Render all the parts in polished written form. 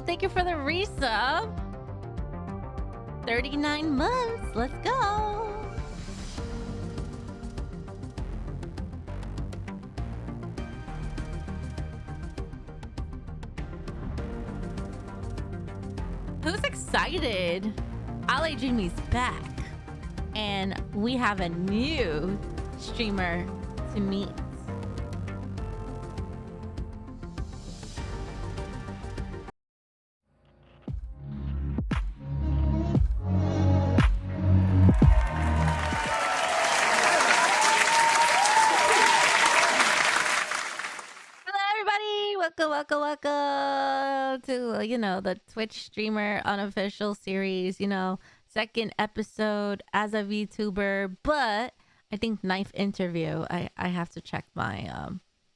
Thank you for the resub. 39 months. Let's go. Who's excited? ALEDreamy's back. And we have a new streamer to meet. Welcome to, the Twitch streamer unofficial series, second episode as a VTuber, but I think knife interview. I have to check my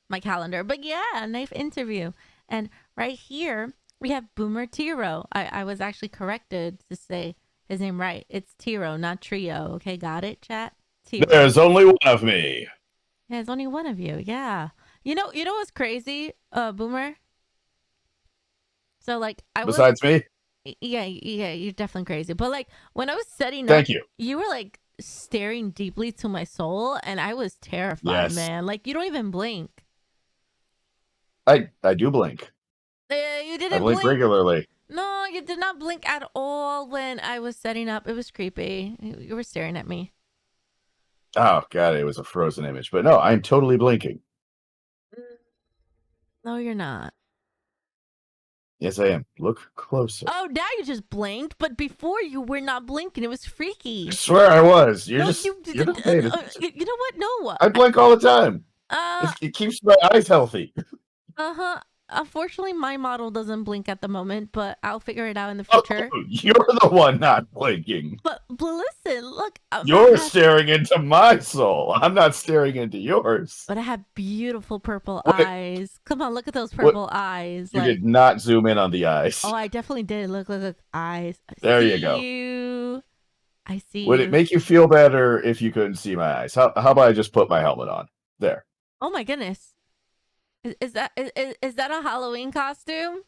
my calendar, but yeah, knife interview. And right here we have BoomerTiro. I was actually corrected to say his name right. It's Tiro, not Trio. Okay, got it, chat? Tiro. There's only one of me. Yeah, there's only one of you. Yeah. You know what's crazy, Boomer? So like Besides me? Yeah, you're definitely crazy. But like when I was setting Thank up, you. You were like staring deeply to my soul, and I was terrified, Yes. man. Like you don't even blink. I do blink. You didn't I blink blink regularly. No, you did not blink at all when I was setting up. It was creepy. You were staring at me. Oh god, it was a frozen image. But no, I'm totally blinking. No, you're not. Yes, I am. Look closer. Oh, now you just blinked, but before you were not blinking. It was freaky. I swear I was. You're No, just. you not paying attention. you know what? No. I blink all the time. Uh, It keeps my eyes healthy. Uh-huh. Unfortunately, my model doesn't blink at the moment, but I'll figure it out in the future. Oh, you're the one not blinking. But listen, look. You're staring into my soul. I'm not staring into yours. But I have beautiful purple eyes. Come on, look at those purple eyes. You did not zoom in on the eyes. Oh, I definitely did. Look, eyes. There you go. I see. Would it make you feel better if you couldn't see my eyes? How about I just put my helmet on? There. Oh my goodness. Is that a Halloween costume?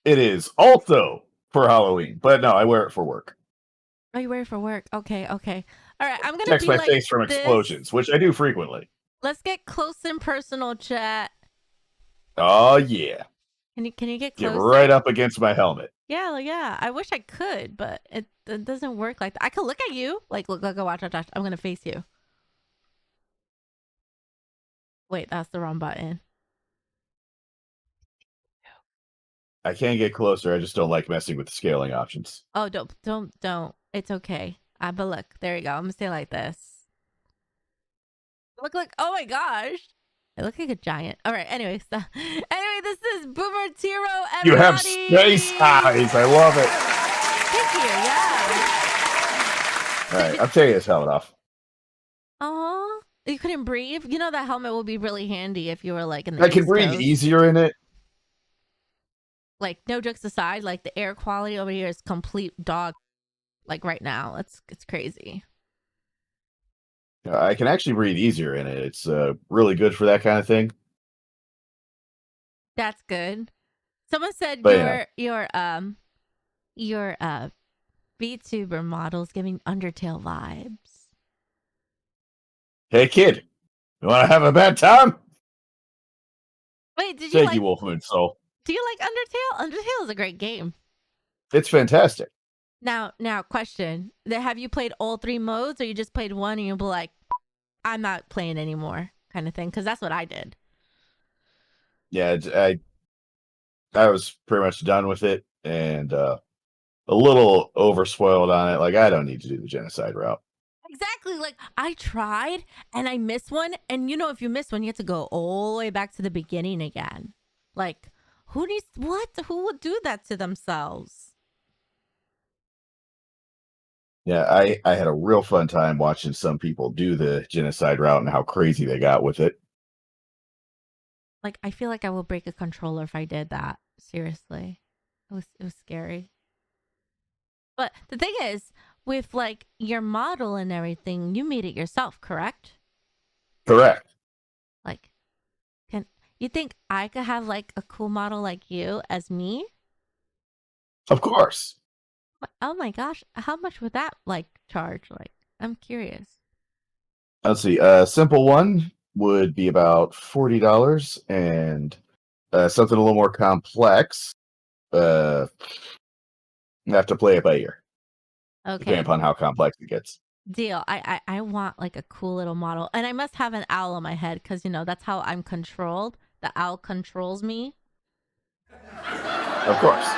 It is also for Halloween, but no, I wear it for work. Oh, you wear it for work. Okay. All right, I'm gonna protects my face from explosions, which I do frequently. Let's get close and personal, chat. Oh yeah. Can you get close? Get right up against my helmet. Yeah. I wish I could, but it doesn't work like that. I could look at you. Like, look, watch. I'm gonna face you. Wait, that's the wrong button. I can get closer. I just don't like messing with the scaling options. Oh, don't. It's okay. But look, there you go. I'm gonna stay like this. Look. Oh my gosh. I look like a giant. All right. Anyway, this is BoomerTiro. Everybody. You have space eyes. I love it. Thank you. Yeah. All right. I'll take his helmet off. You couldn't breathe? You know that helmet will be really handy if you were like in the I can breathe easier in it. Like, no jokes aside, like the air quality over here is complete dog. Like right now, it's crazy. I can actually breathe easier in it. It's really good for that kind of thing. That's good. Someone said your VTuber model's giving Undertale vibes. Hey kid, you want to have a bad time? Wait, did you Thank like you, Wolfman Soul? Do you like Undertale? Undertale is a great game. It's fantastic. Now, question: have you played all 3 modes, or you just played one and you'll be like, "I'm not playing anymore," kind of thing? Because that's what I did. Yeah, I was pretty much done with it, and a little overspoiled on it. Like, I don't need to do the genocide route. Exactly. Like, I tried and I missed one, and if you miss one, you have to go all the way back to the beginning again. Like, who would do that to themselves? Yeah, I had a real fun time watching some people do the genocide route and how crazy they got with it. Like, I feel like I will break a controller if I did that. Seriously. It was scary. But the thing is, with like your model and everything, you made it yourself, correct? Correct. Like, you think I could have like a cool model like you as me? Of course. Oh my gosh, how much would that like charge? Like, I'm curious. Let's see. A simple one would be about $40, and something a little more complex. Uh, you have to play it by ear, depending Okay, upon how complex it gets. deal. I want like a cool little model, and I must have an owl on my head because that's how I'm controlled. The owl controls me. Of course.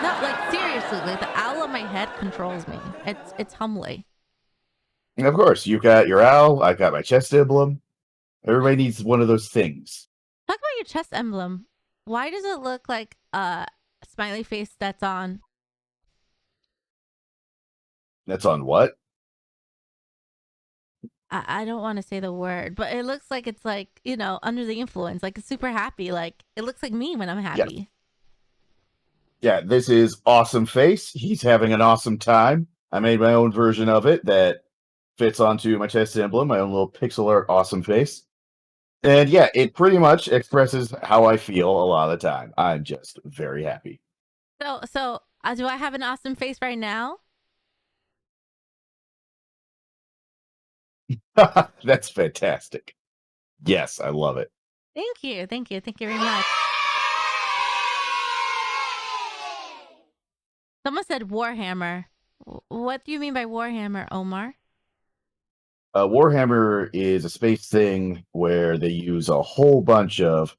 No, like seriously, like the owl on my head controls me. It's humbling. And of course, you got your owl. I got my chest emblem. Everybody needs one of those things. Talk about your chest emblem. Why does it look like a smiley face that's on? That's on what? I don't want to say the word, but it looks like it's like, under the influence. Like it's super happy. Like it looks like me when I'm Yes. happy. Yeah, this is Awesome Face. He's having an awesome time. I made my own version of it that fits onto my chest emblem, my own little pixel art Awesome Face. And yeah, it pretty much expresses how I feel a lot of the time. I'm just very happy. So do I have an awesome face right now? That's fantastic. Yes, I love it. Thank you. Thank you. Thank you very much. Someone said Warhammer. What do you mean by Warhammer, Omar? Warhammer is a space thing where they use a whole bunch of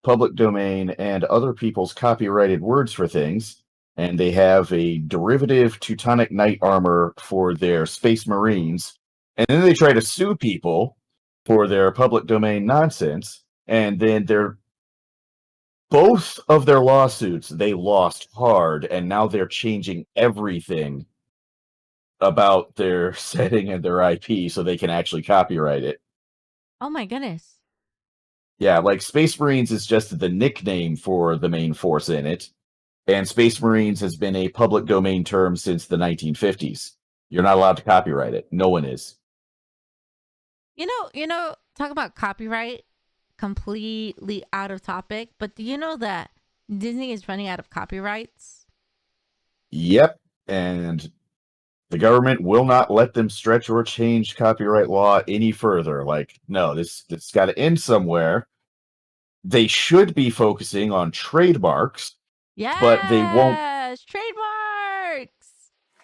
public domain and other people's copyrighted words for things, and they have a derivative Teutonic knight armor for their space marines, and then they try to sue people for their public domain nonsense, and then they're both of their lawsuits they lost hard, and now they're changing everything about their setting and their IP so they can actually copyright it. Oh my goodness. Yeah, like Space Marines is just the nickname for the main force in it, and Space Marines has been a public domain term since the 1950s. You're not allowed to copyright it. No one is. Talk about copyright, completely out of topic, but do you know that Disney is running out of copyrights? Yep, and the government will not let them stretch or change copyright law any further. Like, no, this got to end somewhere. They should be focusing on trademarks, but they won't. Yes, trademarks.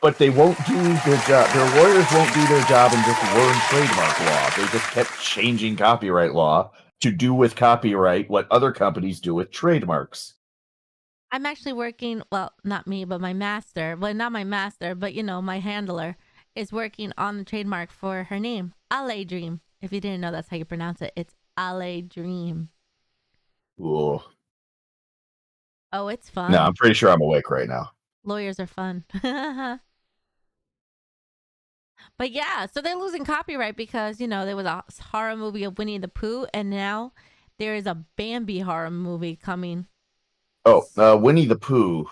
But they won't do their job. Their lawyers won't do their job and just learn trademark law. They just kept changing copyright law to do with copyright what other companies do with trademarks. I'm actually working, well, not me, but my master. Well, not my master, but my handler is working on the trademark for her name, ALEDream. If you didn't know that's how you pronounce it, it's ALEDream. Ooh. Oh, it's No, fun. I'm pretty sure I'm awake right now. Lawyers are fun. But yeah, so they're losing copyright because, there was a horror movie of Winnie the Pooh, and now there is a Bambi horror movie coming. Oh, Winnie the Pooh.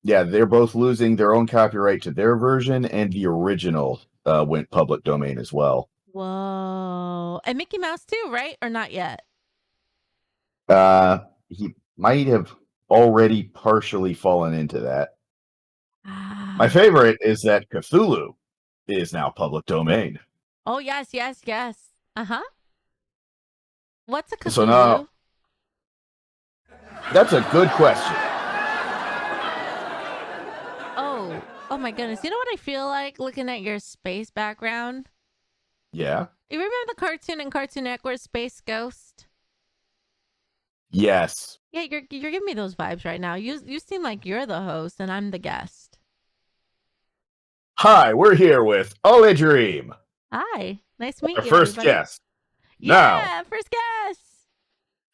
Yeah, they're both losing their own copyright to their version, and the original went public domain as well. Whoa. And Mickey Mouse too, right? Or not yet? He might have already partially fallen into that. My Ah. favorite is that Cthulhu is now public domain. Oh, yes, yes, yes. Uh-huh. What's a So now, Cthulhu? that's a good question. Oh my goodness. You know what I feel like looking at your space background? Yeah. You remember the cartoon in Cartoon Network, Space Ghost? Yes. Yeah, you're giving me those vibes right now. You seem like you're the host and I'm the guest. Hi, we're here with ALEDream, Hi. Nice to our meet you, first everybody. guest. Now, Yeah, first guest.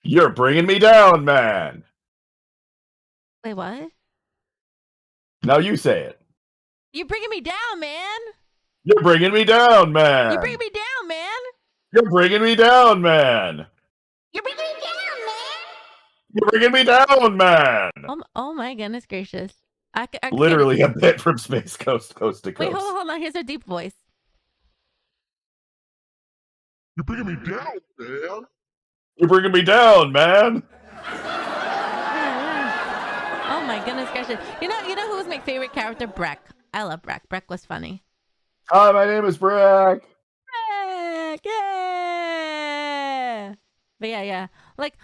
you're bringing me down, man. Wait, what? Now you say it. You're bringing me down, man. You're bringing me down, You're bringing man. me down, man. You're bringing me down, man. You're bringing me down, man. You're bringing me down, man. Oh my goodness gracious. I could get it. Literally a bit from Space Coast, coast to Wait, coast. hold on. Here's a deep voice. You're bringing me down, man. You're bringing me down, man. Yeah, yeah. my goodness gracious. You know who was my favorite character? Breck. I love Breck. Breck was funny. Hi, my name is Brack. Breck, yeah. But yeah. Like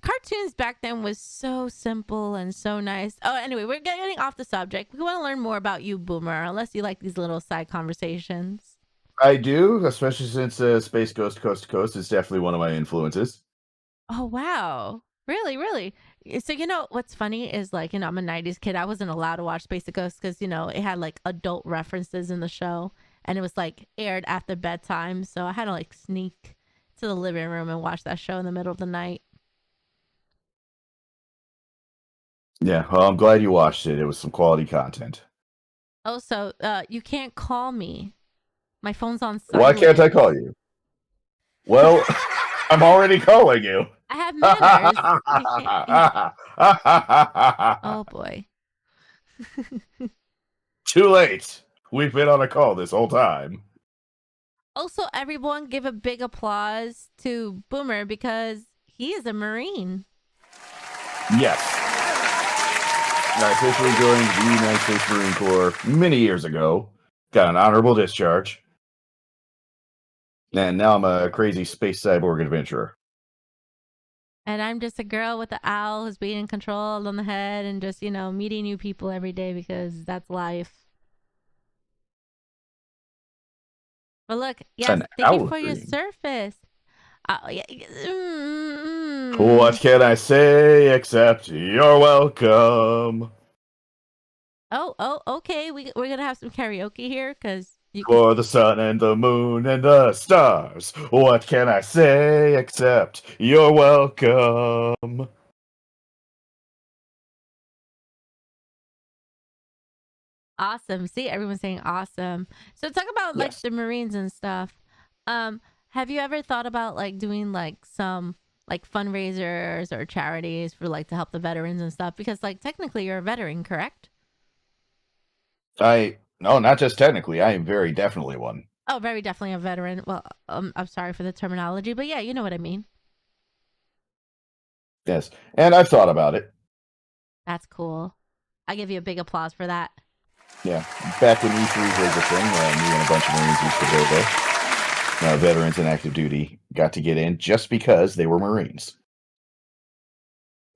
cartoons back then was so simple and so nice. Oh, anyway, we're getting off the subject. We want to learn more about you, Boomer, unless you like these little side conversations. I do, especially since Space Ghost Coast to Coast is definitely one of my influences. Oh, wow. Really, really. So, what's funny is like, I'm a 90s kid. I wasn't allowed to watch Space Ghost because, it had like adult references in the show and it was like aired after bedtime. So I had to like sneak to the living room and watch that show in the middle of the night. Yeah, well, I'm glad you watched it. It was some quality content. Also, you can't call me. My phone's on Why can't I silent. call you? Well, I'm already calling you. I have manners. Oh, boy. Too late. We've been on a call this whole time. Also, everyone give a big applause to Boomer because he is a Marine. Yes. I officially joined the United States Marine Corps many years ago. Got an honorable discharge. And now I'm a crazy space cyborg adventurer. And I'm just a girl with the owl who's being controlled on the head and just, meeting new people every day because that's life. But look, yes, An thank you for your ALEDreamy. service. Yeah. What can I say except you're welcome? Oh, okay. We're going to have some karaoke here because you can. For the sun and the moon and the stars. What can I say except you're welcome? Awesome. See, everyone's saying awesome. So talk about like Yes. the Marines and stuff. Have you ever thought about like doing like some like fundraisers or charities for like to help the veterans and stuff? Because like technically you're a veteran, correct? No, not just technically. I am very definitely one. Oh, very definitely a veteran. Well, I'm sorry for the terminology, but yeah, you know what I mean. Yes. And I've thought about it. That's cool. I give you a big applause for that. Yeah. Back when E3 was a thing, me and a bunch of Marines used to go there. Veterans and active duty got to get in just because they were Marines.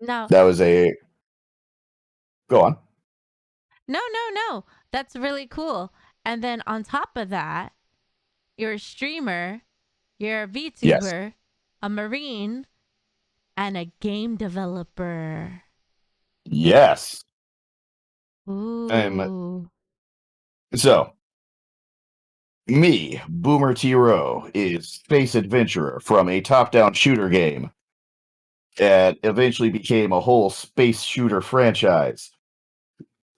No, That was a. Go on. no. That's really cool. And then on top of that, you're a streamer, you're a Yes. VTuber, a Marine, and a game developer. Yes. Um, Ooh. so, me, BoomerTiro, is space adventurer from a top-down shooter game that eventually became a whole space shooter franchise.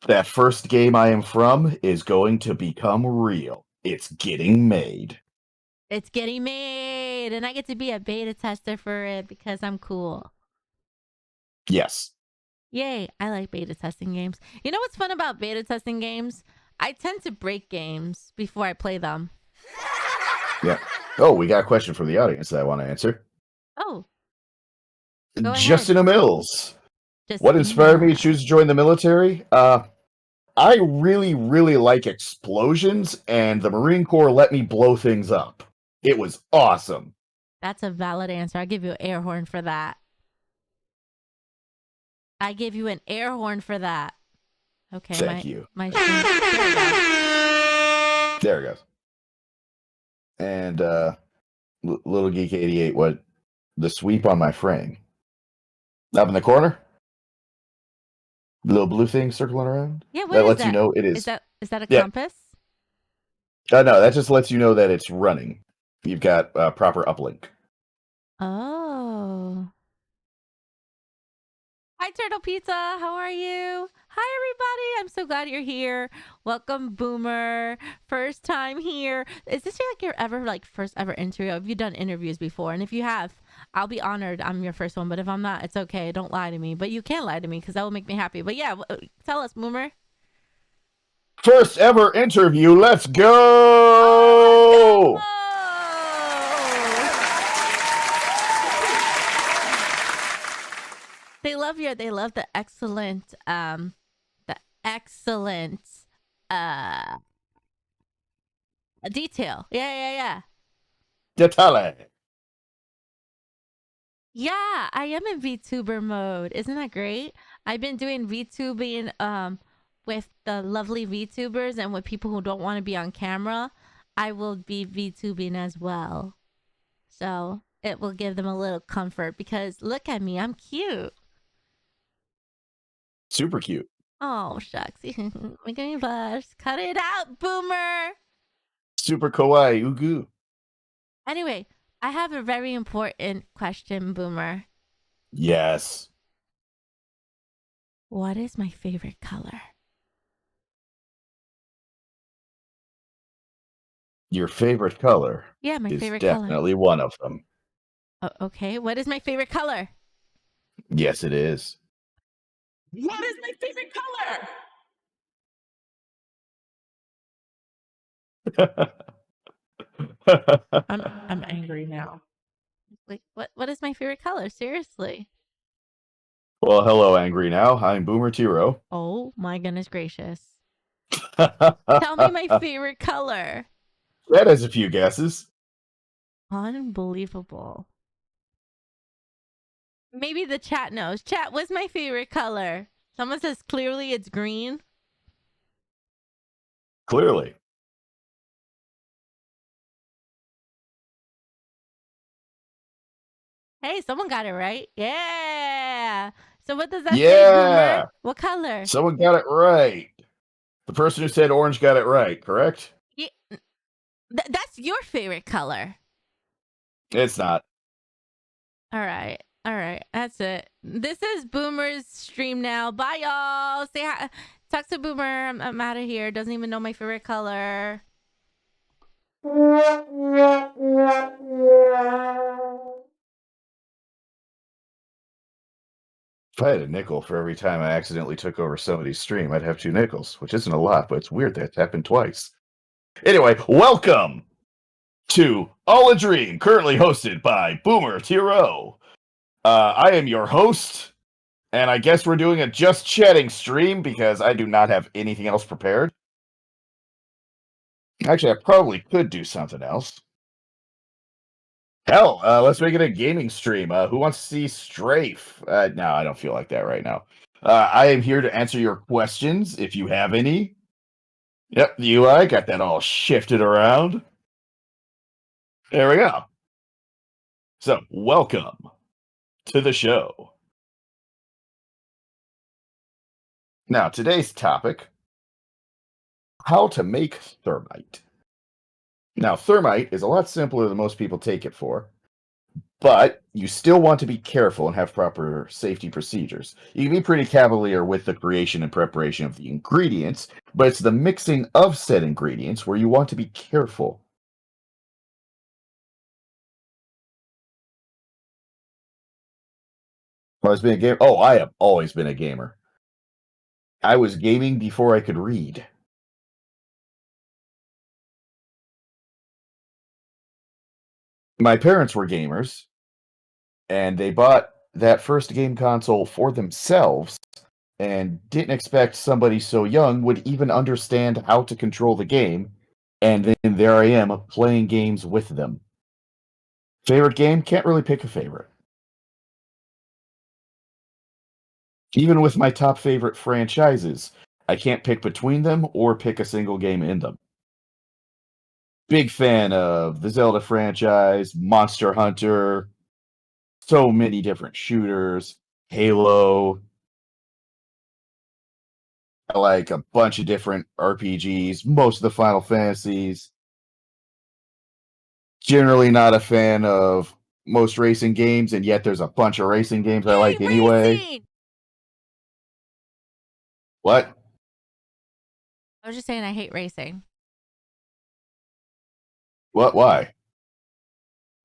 That first game I am from is going to become real. It's getting made. It's getting made, and I get to be a beta tester for it because I'm cool. Yes. Yay, I like beta testing games. You know what's fun about beta testing games? I tend to break games before I play them. Yeah. Oh, we got a question from the audience that I want to answer. Oh, go ahead. Justin Mills. What Justin inspired me to Mills. choose to join the military? I really, really like explosions, and the Marine Corps let me blow things up. It was awesome. That's a valid answer. I give you an air horn for that. I give you an air horn for that. Okay, Thank you. my stream. There we go. There it goes. And Little Geek 88, what the sweep on my frame? Up in the corner? The little blue thing circling around? Yeah, what That is lets you that? know it Is is. that a Yeah. compass? No, that just lets you know that it's running. You've got proper uplink. Oh. Hi, Turtle Pizza. How are you? Hi, everybody. I'm so glad you're here. Welcome, Boomer. First time here. Is this like your first ever interview? Have you done interviews before? And if you have, I'll be honored. I'm your first one. But if I'm not, it's okay. Don't lie to me. But you can lie to me because that will make me happy. But yeah, tell us, Boomer. First ever interview. Let's go! Oh, let's go! They love the excellent excellent uh detail. Yeah. Detale. Yeah, I am in VTuber mode. Isn't that great? I've been doing VTubing with the lovely VTubers and with people who don't want to be on camera. I will be VTubing as well. So it will give them a little comfort because look at me, I'm cute. Super cute. Oh shucks. Making me blush. Cut it out, boomer. Super kawaii. Ugu. Anyway, I have a very important question, boomer. Yes. What is my favorite color? Your favorite color Yeah, my is favorite color. definitely one of them. Okay, what is my favorite color? Yes, it is. What is my favorite color? I'm angry now. Like what is my favorite color? Seriously. Well, hello, Angry Now. I'm BoomerTiro. Oh my goodness gracious. That Tell me my favorite color. has a few guesses. Unbelievable. Maybe the chat knows. Chat, what's my favorite color? Someone says clearly it's green. Clearly. Hey, someone got it right. Yeah. So what does that say, Yeah. Boomer? What color? Someone got it right. The person who said orange got it right, correct? Yeah, that's your favorite color. It's not. All right. That's it. This is Boomer's stream now. Bye, y'all. Say hi. Talk to Boomer. I'm out of here. Doesn't even know my favorite color. If I had a nickel for every time I accidentally took over somebody's stream, I'd have 2 nickels, which isn't a lot, but it's weird that it's happened twice. Anyway, welcome to ALEDreamy, currently hosted by BoomerTiro. I am your host, and I guess we're doing a just chatting stream because I do not have anything else prepared. Actually, I probably could do something else. Hell, let's make it a gaming stream. Who wants to see Strafe? No, I don't feel like that right now. I am here to answer your questions if you have any. Yep, the UI got that all shifted around. There we go. So, welcome to the show. Now, today's topic, how to make thermite. Now, thermite is a lot simpler than most people take it for, but you still want to be careful and have proper safety procedures. You can be pretty cavalier with the creation and preparation of the ingredients, but it's the mixing of said ingredients where you want to be careful. Always been a gamer? Oh, I have always been a gamer. I was gaming before I could read. My parents were gamers, and they bought that first game console for themselves and didn't expect somebody so young would even understand how to control the game. And then there I am playing games with them. Favorite game? Can't really pick a favorite. Even with my top favorite franchises, I can't pick between them or pick a single game in them. Big fan of the Zelda franchise, Monster Hunter, so many different shooters, Halo. I like a bunch of different RPGs, most of the Final Fantasies. Generally not a fan of most racing games, and yet there's a bunch of racing games I Yay, like anyway. racing! What? I was just saying I hate racing. What? Why?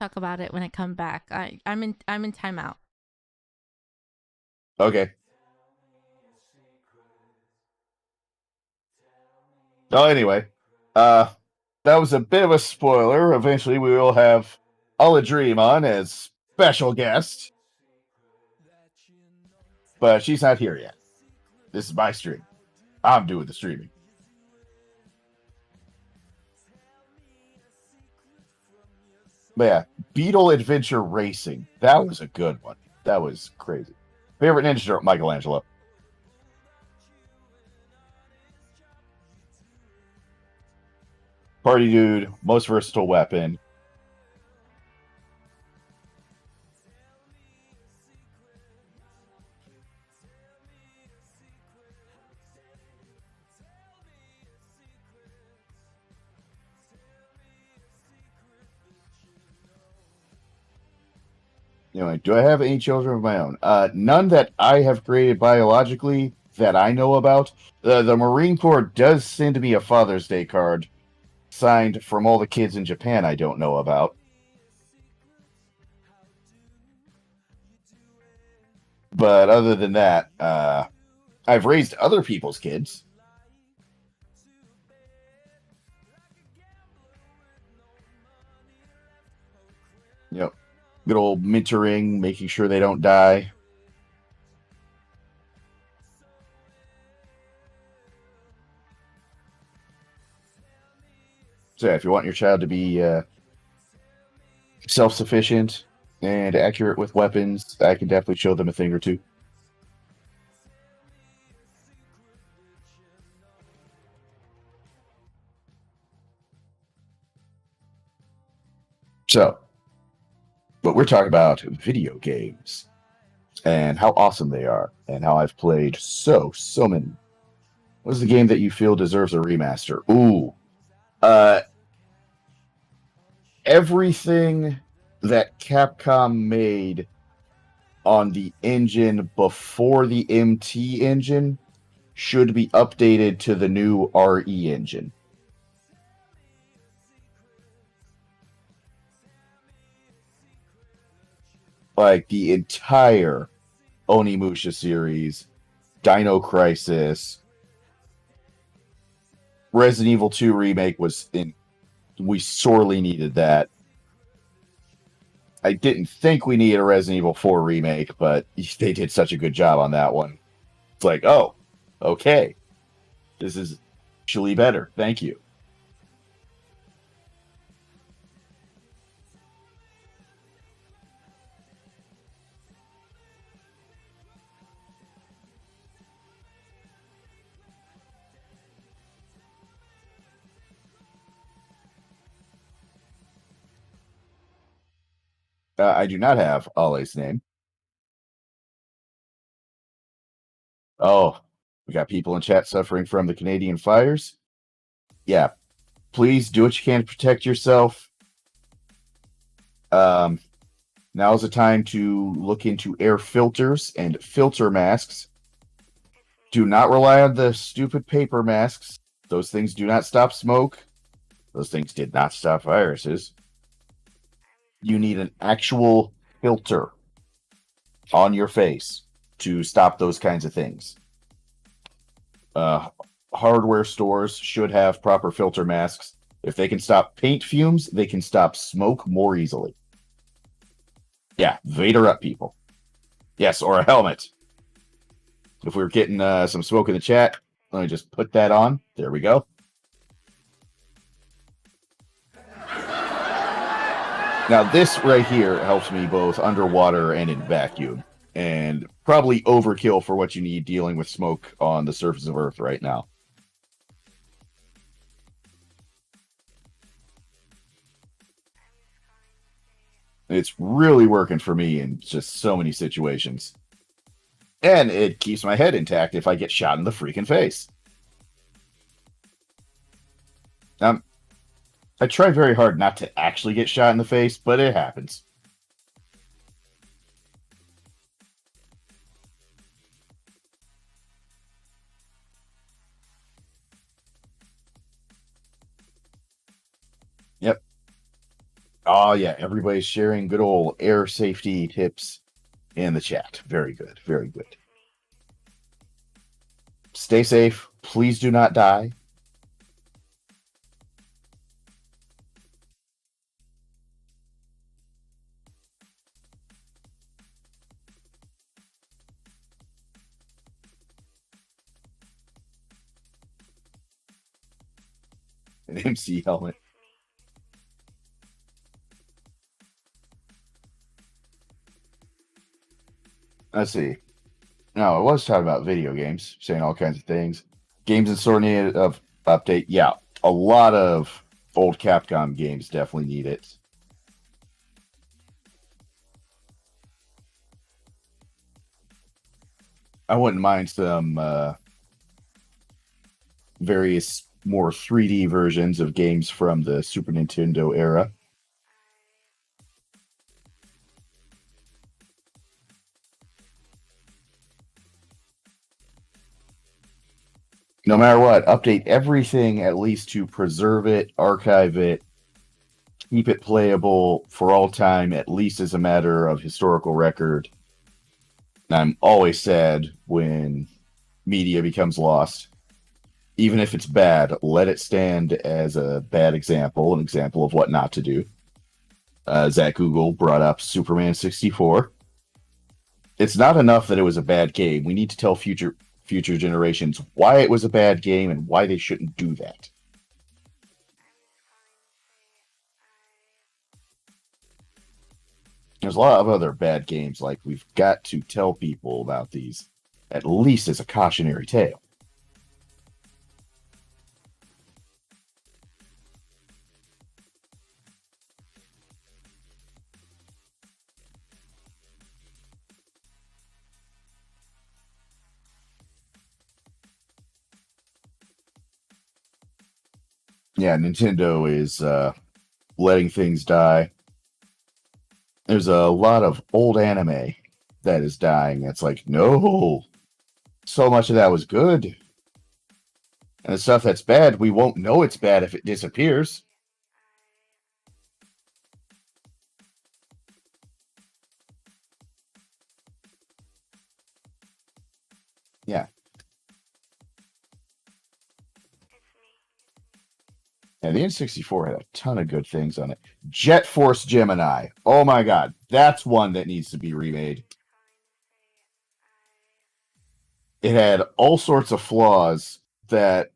Talk about it when I come back. I'm in timeout. Okay. Oh, anyway, that was a bit of a spoiler. Eventually, we will have ALEDreamy on as special guest, but she's not here yet. This is my stream. I'm doing the streaming. But yeah, Beetle Adventure Racing. That was a good one. That was crazy. Favorite Ninja Turtle? Michelangelo. Party dude, most versatile weapon. Anyway, do I have any children of my own? None that I have created biologically that I know about. The Marine Corps does send me a Father's Day card signed from all the kids in Japan I don't know about. But other than that, I've raised other people's kids. Yep. Good old mentoring, making sure they don't die. So yeah, if you want your child to be self-sufficient and accurate with weapons, I can definitely show them a thing or two. So, but we're talking about video games and how awesome they are and how I've played so many. What is the game that you feel deserves a remaster? Ooh, uh, everything that Capcom made on the engine before the MT engine should be updated to the new RE engine. Like the entire Onimusha series, Dino Crisis, Resident Evil 2 remake was in. We sorely needed that. I didn't think we needed a Resident Evil 4 remake, but they did such a good job on that one. It's like, oh, okay, this is actually better. Thank you. I do not have Ollie's name. Oh, we got people in chat suffering from the Canadian fires. Yeah, please do what you can to protect yourself. Um, Now's the time to look into air filters and filter masks. Do not rely on the stupid paper masks. Those things do not stop smoke. Those things did not stop viruses. You need an actual filter on your face to stop those kinds of things. Uh, Hardware stores should have proper filter masks. If they can stop paint fumes, they can stop smoke more easily. Yeah, Vader up, people. Yes, or a helmet. If we were getting some smoke in the chat, let me just put that on. There we go. Now, this right here helps me both underwater and in vacuum, and probably overkill for what you need dealing with smoke on the surface of Earth right now. It's really working for me in just so many situations. And it keeps my head intact if I get shot in the freaking face. Um, I try very hard not to actually get shot in the face, but it happens. Yep. Oh, yeah. Everybody's sharing good old air safety tips in the chat. Very good. Very good. Stay safe. Please do not die. An MC helmet. Let's see. No, I was talking about video games, saying all kinds of things. Games and store need of update. Yeah, a lot of old Capcom games definitely need it. I wouldn't mind some various more 3D versions of games from the Super Nintendo era. No matter what, update everything at least to preserve it, archive it, keep it playable for all time, at least as a matter of historical record. And I'm always sad when media becomes lost. Even if it's bad, let it stand as a bad example, an example of what not to do. Zach Google brought up Superman 64. It's not enough that it was a bad game. We need to tell future generations why it was a bad game and why they shouldn't do that. There's a lot of other bad games, like we've got to tell people about these, at least as a cautionary tale. Yeah, Nintendo is letting things die. There's a lot of old anime that is dying. It's like, no, so much of that was good. And the stuff that's bad, we won't know it's bad if it disappears. Yeah. Yeah, the N64 had a ton of good things on it. Jet Force Gemini. Oh my god, that's one that needs to be remade. It had all sorts of flaws that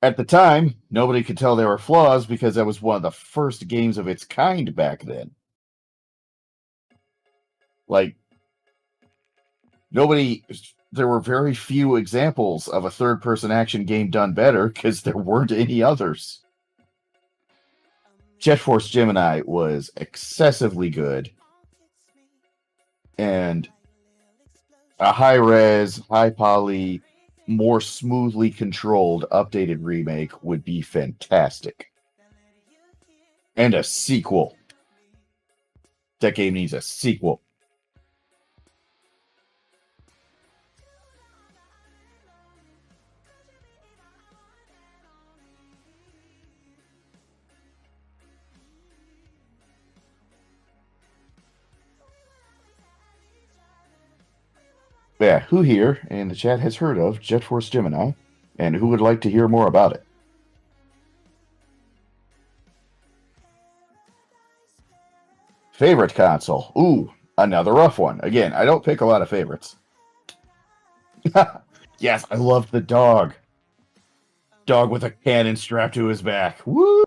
at the time nobody could tell they were flaws because that was one of the first games of its kind back then. Like, there were very few examples of a third person action game done better because there weren't any others. Jet Force Gemini was excessively good, and a high res, high poly, more smoothly controlled updated remake would be fantastic. And a sequel. That game needs a sequel. Yeah, who here in the chat has heard of Jet Force Gemini, and who would like to hear more about it? Favorite console? Ooh, another rough one. Again, I don't pick a lot of favorites. Yes, I loved the dog. Dog with a cannon strapped to his back. Woo!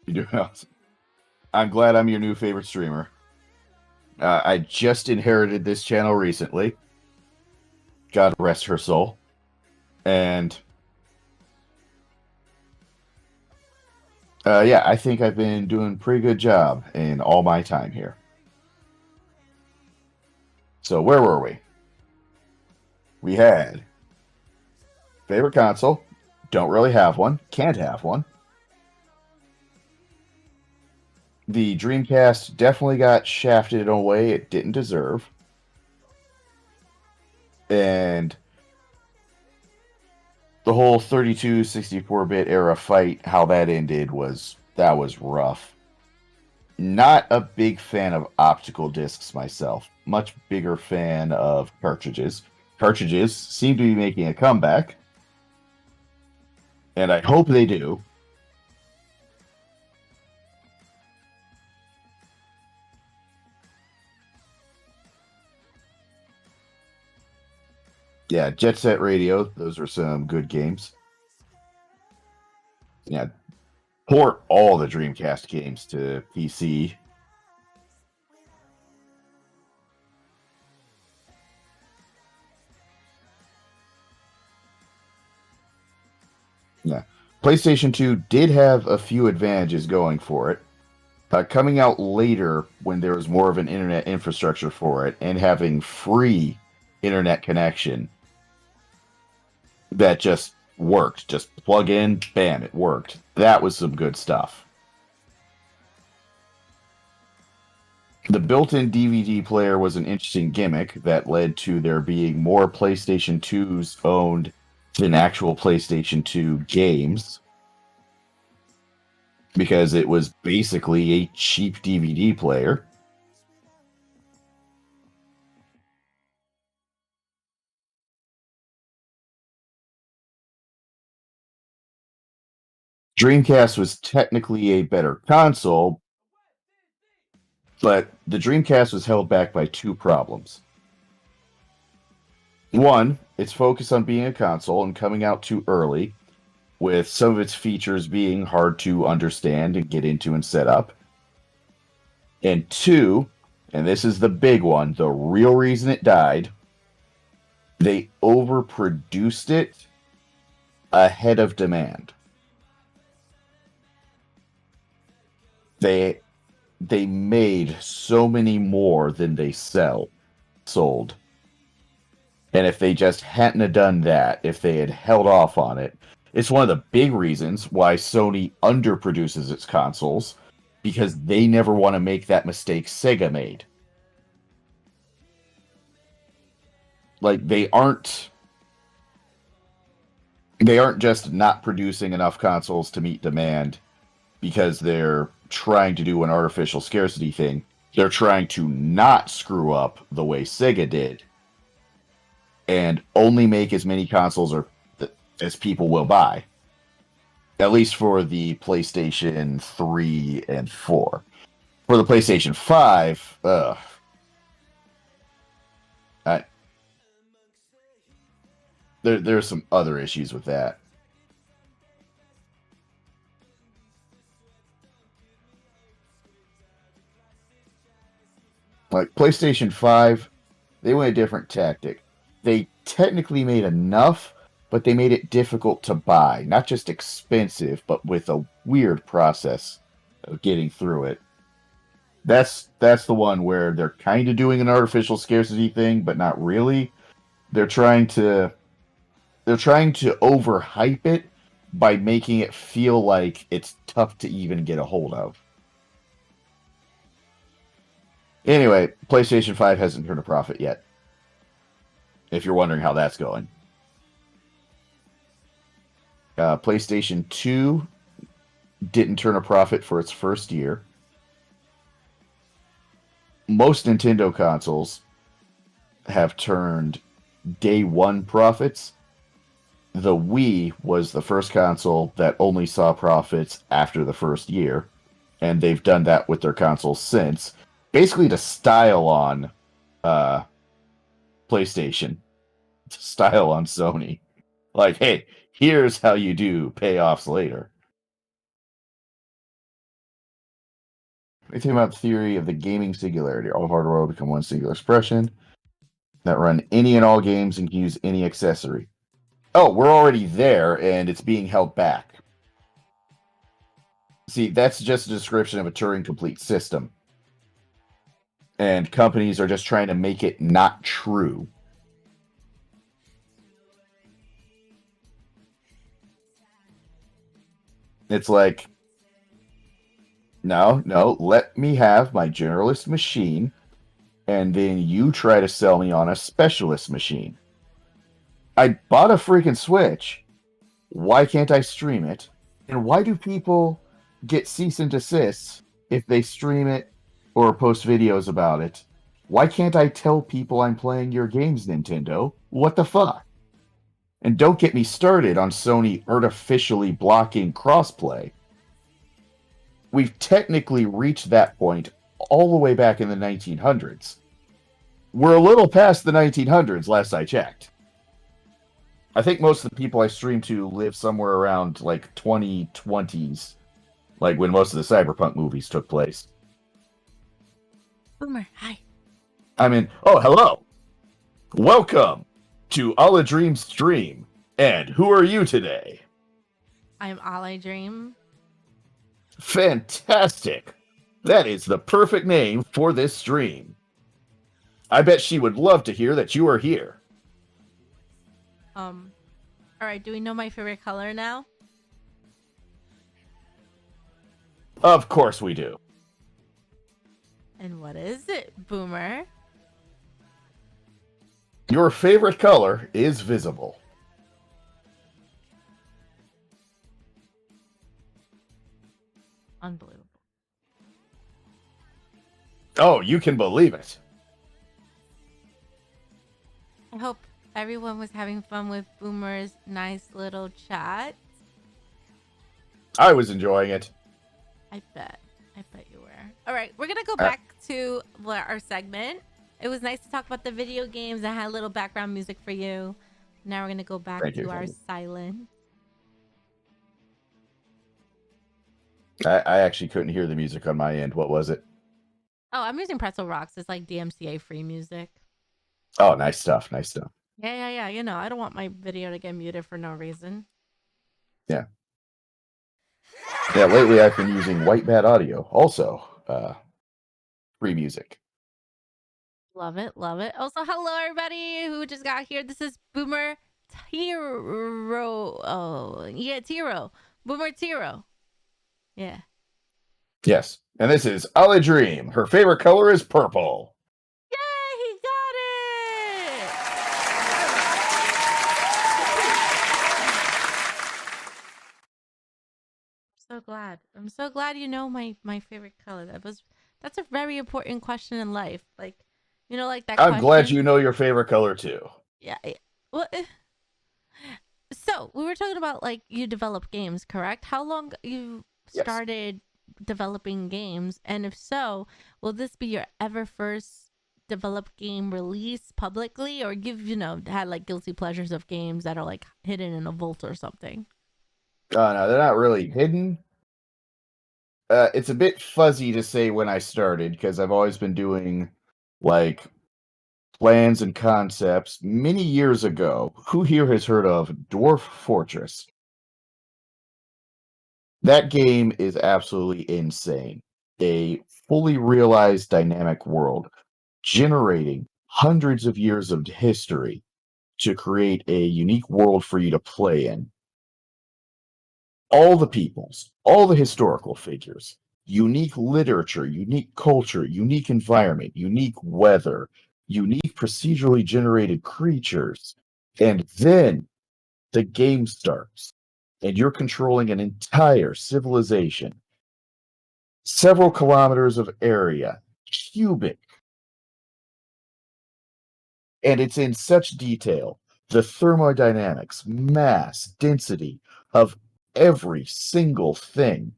You're doing awesome. I'm glad I'm your new favorite streamer. I just inherited this channel recently. God rest her soul. And yeah, I think I've been doing a pretty good job in all my time here. So where were we? We had favorite console. Don't really have one. Can't have one. The Dreamcast definitely got shafted in a way it didn't deserve. And the whole 32, 64-bit era fight, how that ended was rough. Not a big fan of optical discs myself. Much bigger fan of cartridges. Cartridges seem to be making a comeback. And I hope they do. Yeah, Jet Set Radio, those are some good games. Yeah, port all the Dreamcast games to PC. Yeah. PlayStation 2 did have a few advantages going for it. Coming out later when there was more of an internet infrastructure for it and having free internet connection that just worked. Just plug in, bam, it worked. That was some good stuff. The built-in DVD player was an interesting gimmick that led to there being more PlayStation 2s owned than actual PlayStation 2 games, because it was basically a cheap DVD player. Dreamcast was technically a better console, but the Dreamcast was held back by two problems. One, its focus on being a console and coming out too early, with some of its features being hard to understand and get into and set up. And two, and this is the big one, the real reason it died, they overproduced it ahead of demand. They made so many more than they sold. And if they just hadn't have done that, if they had held off on it, it's one of the big reasons why Sony underproduces its consoles, because they never want to make that mistake Sega made. Like, they aren't just not producing enough consoles to meet demand because they're trying to do an artificial scarcity thing. They're trying to not screw up the way Sega did and only make as many consoles as people will buy. At least for the PlayStation 3 and 4. For the PlayStation 5, there's some other issues with that. Like PlayStation 5, they went a different tactic. They technically made enough, but they made it difficult to buy. Not just expensive, but with a weird process of getting through it. That's the one where they're kind of doing an artificial scarcity thing, but not really. They're trying to overhype it by making it feel like it's tough to even get a hold of. Anyway, PlayStation 5 hasn't turned a profit yet, if you're wondering how that's going. PlayStation 2 didn't turn a profit for its first year. Most Nintendo consoles have turned day one profits. The Wii was the first console that only saw profits after the first year, and they've done that with their consoles since, basically to style on PlayStation, to style on Sony. Like, hey, here's how you do payoffs later. What do you think about the theory of the gaming singularity? All hardware will become one singular expression that run any and all games and can use any accessory. Oh, we're already there, and it's being held back. See, that's just a description of a Turing-complete system. And companies are just trying to make it not true. It's like, no, let me have my generalist machine, and then you try to sell me on a specialist machine. I bought a freaking Switch. Why can't I stream it? And why do people get cease and desists if they stream it or post videos about it? Why can't I tell people I'm playing your games, Nintendo? What the fuck? And don't get me started on Sony artificially blocking crossplay. We've technically reached that point all the way back in the 1900s. We're a little past the 1900s, last I checked. I think most of the people I stream to live somewhere around like 2020s, like when most of the cyberpunk movies took place. Boomer, hi. I mean, oh, hello. Welcome to ALEDream stream. And who are you today? I'm ALEDream. Fantastic. That is the perfect name for this stream. I bet she would love to hear that you are here. All right, do we know my favorite color now? Of course we do. And what is it, Boomer? Your favorite color is visible. Unbelievable. Oh, you can believe it. I hope everyone was having fun with Boomer's nice little chat. I was enjoying it. I bet you were. All right, we're gonna go back to our segment. It was nice to talk about the video games. I had a little background music for you. Now we're gonna go back to our silence. I actually couldn't hear the music on my end. What was it? Oh, I'm using Pretzel Rocks. It's like DMCA free music. Oh, nice stuff. Nice stuff. Yeah. You know, I don't want my video to get muted for no reason. Yeah. Yeah, lately I've been using White Bat Audio. Also, free music. Love it. Also, hello everybody who just got here. This is BoomerTiro. Oh, yeah, Tiro. BoomerTiro. Yeah. Yes. And this is ALEDream. Her favorite color is purple. Yay, he got it! I'm so glad you know my favorite color. That's a very important question in life. Like, you know, like that I'm glad you know your favorite color too. Yeah. Well, so we were talking about like you develop games, correct? How long you started developing games, and if so, will this be your ever first developed game release publicly, or you've had like guilty pleasures of games that are like hidden in a vault or something? No, they're not really hidden. It's a bit fuzzy to say when I started because I've always been doing like plans and concepts. Many years ago, who here has heard of Dwarf Fortress? That game is absolutely insane. A fully realized dynamic world generating hundreds of years of history to create a unique world for you to play in. All the peoples, all the historical figures, unique literature, unique culture, unique environment, unique weather, unique procedurally generated creatures. And then the game starts, and you're controlling an entire civilization, several kilometers of area, cubic. And it's in such detail. The thermodynamics, mass, density of every single thing,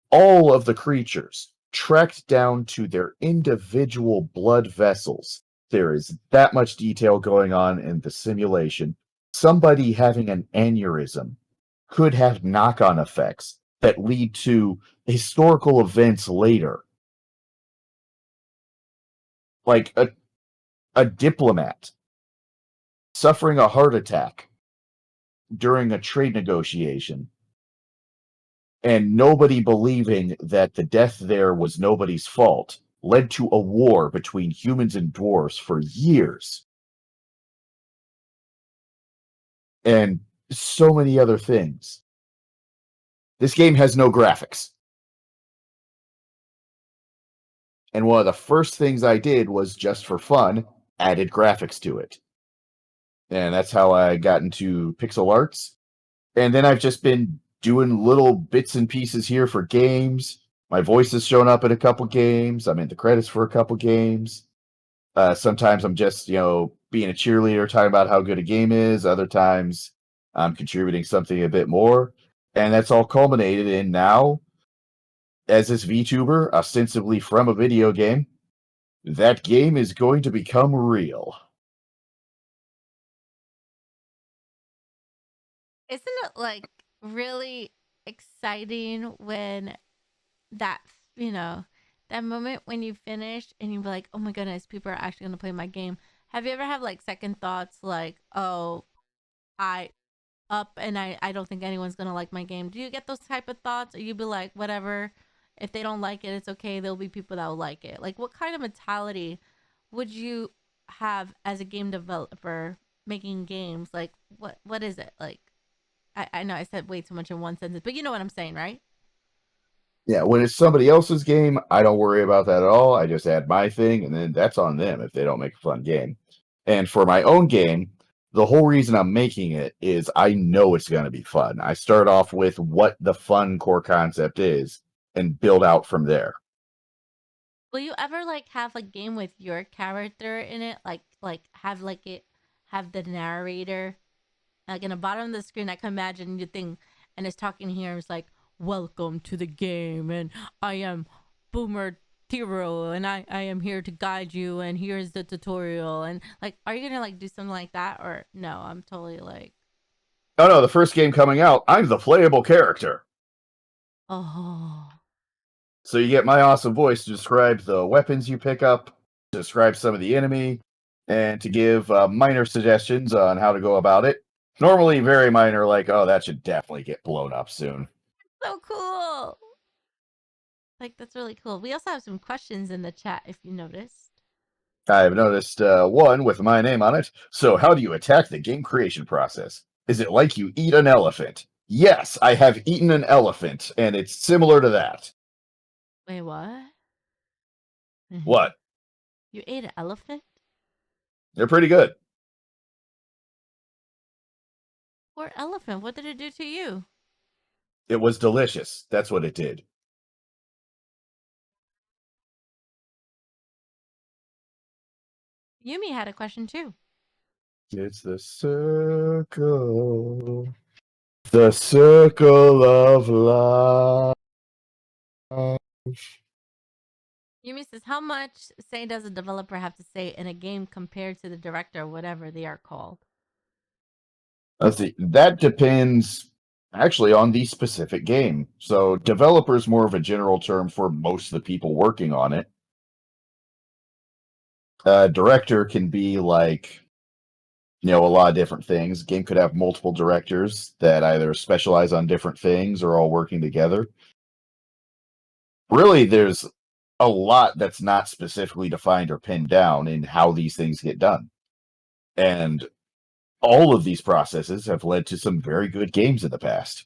all of the creatures tracked down to their individual blood vessels. There is that much detail going on in the simulation. Somebody having an aneurysm could have knock-on effects that lead to historical events later. Like a diplomat suffering a heart attack during a trade negotiation and nobody believing that the death there was nobody's fault led to a war between humans and dwarves for years. And so many other things. This game has no graphics. And one of the first things I did was, just for fun, added graphics to it. And that's how I got into pixel arts. And then I've just been doing little bits and pieces here for games. My voice has shown up in a couple games. I'm in the credits for a couple games. Sometimes I'm just, being a cheerleader, talking about how good a game is. Other times I'm contributing something a bit more, and that's all culminated in now, as this VTuber, ostensibly from a video game, that game is going to become real. Isn't it like really exciting when that, you know, that moment when you finish and you be like, oh my goodness, people are actually going to play my game? Have you ever had like second thoughts like, oh, I up and I don't think anyone's going to like my game? Do you get those type of thoughts? Or you be like, whatever, if they don't like it, it's okay. There'll be people that will like it. Like, what kind of mentality would you have as a game developer making games? Like, what is it? Like, I know I said way too much in one sentence, but you know what I'm saying, right? Yeah, when it's somebody else's game, I don't worry about that at all. I just add my thing, and then that's on them if they don't make a fun game. And for my own game, the whole reason I'm making it is I know it's going to be fun. I start off with what the fun core concept is and build out from there. Will you ever like have a game with your character in it? Like have like it have the narrator like in the bottom of the screen. I can imagine your thing, and it's talking here. It's like, "Welcome to the game, and I am BoomerTiro, and I am here to guide you, and here's the tutorial." And like, are you gonna like do something like that, or no? I'm totally like, Oh no, the first game coming out, I'm the playable character. oh, So you get my awesome voice to describe the weapons you pick up, describe some of the enemy, and to give minor suggestions on how to go about it. Normally very minor, like, oh, that should definitely get blown up soon. so cool. Like that's really cool. We also have some questions in the chat if you noticed. I've noticed one with my name on it. So, how do you attack the game creation process? Is it like you eat an elephant? Yes, I have eaten an elephant, and it's similar to that. Wait, what? What? You ate an elephant? They're pretty good. Poor elephant. What did it do to you? It was delicious. That's what it did. Yumi had a question too. It's the circle. The circle of life. Yumi says, how much say does a developer have to say in a game compared to the director or whatever they are called? Let's see. That depends actually on the specific game. So, developer is more of a general term for most of the people working on it. Director can be like, a lot of different things. Game could have multiple directors that either specialize on different things or all working together. Really, there's a lot that's not specifically defined or pinned down in how these things get done. And all of these processes have led to some very good games in the past.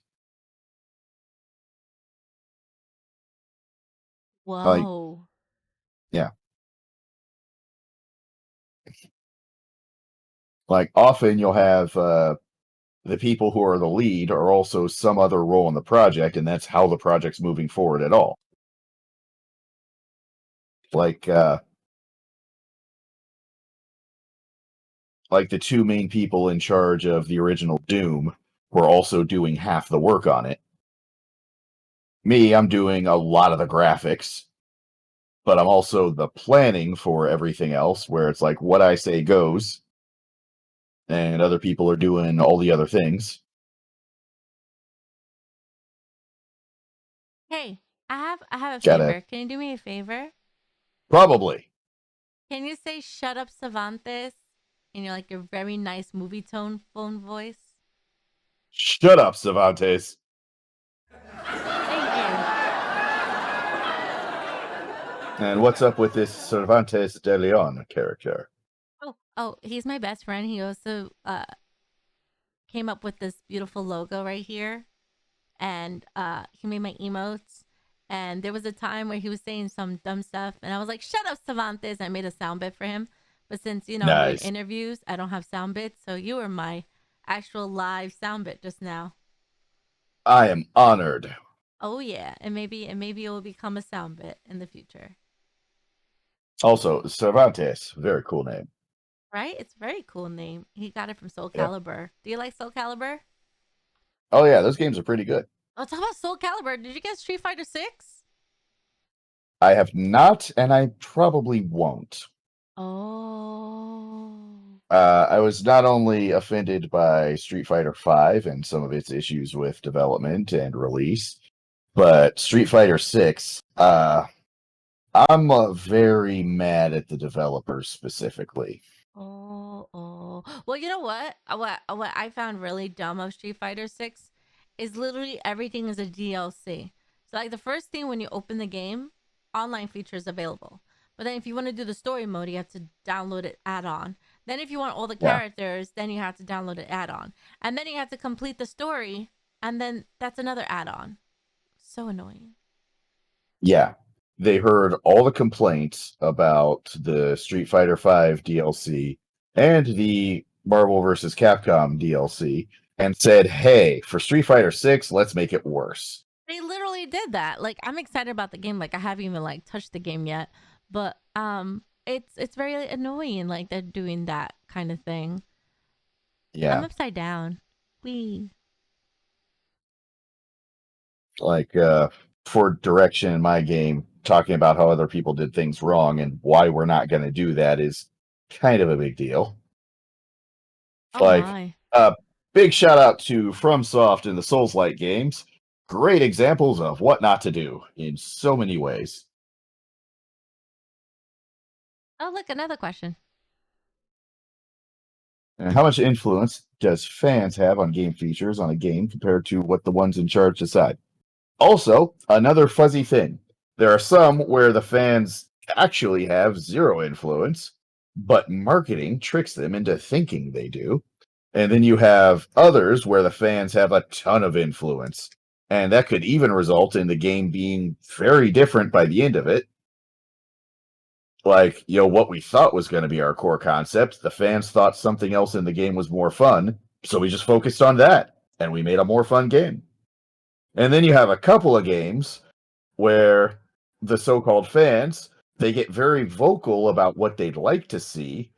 Like, Whoa. yeah, like often you'll have the people who are the lead are also some other role in the project, and that's how the project's moving forward at all. Like, like the two main people in charge of the original Doom were also doing half the work on it. Me, I'm doing a lot of the graphics, but I'm also the planning for everything else, where it's like what I say goes, and other people are doing all the other things. Hey, I have a Gotta favor. Can you do me a favor? probably Can you say shut up Cervantes in your very nice movie tone phone voice? shut up, Cervantes. Thank you. And what's up with this Cervantes de Leon character? Oh, he's my best friend. He also came up with this beautiful logo right here, and he made my emotes. And there was a time where he was saying some dumb stuff, and I was like, "Shut up, Cervantes!" I made a sound bit for him. But since we're in Nice. interviews, I don't have sound bits, so you were my actual live sound bit just now. I am honored. Oh yeah, and maybe it will become a sound bit in the future, Also, Cervantes, very cool name. right? It's a very cool name. He got it from Soul Yeah. Calibur. Do you like Soul Calibur? Oh yeah, those games are pretty good. Oh, talk about Soul Calibur. Did you get Street Fighter 6? I have not, and I probably won't. Oh. I was not only offended by Street Fighter V and some of its issues with development and release, but Street Fighter 6, I'm very mad at the developers specifically. Oh, oh. Well, you know what? What I found really dumb of Street Fighter 6 is literally everything is a DLC. So like the first thing when you open the game, online features available. But then if you want to do the story mode, you have to download it add-on. Then if you want all the Yeah. characters, then you have to download it add-on. And then you have to complete the story, and then that's another add-on. So annoying. Yeah. They heard all the complaints about the Street Fighter V DLC and the Marvel vs. Capcom DLC and said, hey, for Street Fighter 6, let's make it worse. They literally did that. Like I'm excited about the game. Like I haven't even like touched the game yet, but it's very annoying. Like they're doing that kind of thing. I'm Yeah. upside down. We. Like, for direction in my game, talking about how other people did things wrong and why we're not going to do that is kind of a big deal. Oh Like, my. big shout out to FromSoft and the Souls-like games. Great examples of what not to do in so many ways. Oh look, another question. And how much influence does fans have on game features on a game compared to what the ones in charge decide? Also, another fuzzy thing. There are some where the fans actually have zero influence, but marketing tricks them into thinking they do. And then you have others where the fans have a ton of influence. And that could even result in the game being very different by the end of it. Like, what we thought was going to be our core concept, the fans thought something else in the game was more fun. So we just focused on that and we made a more fun game. And then you have a couple of games where the so-called fans, they get very vocal about what they'd like to see,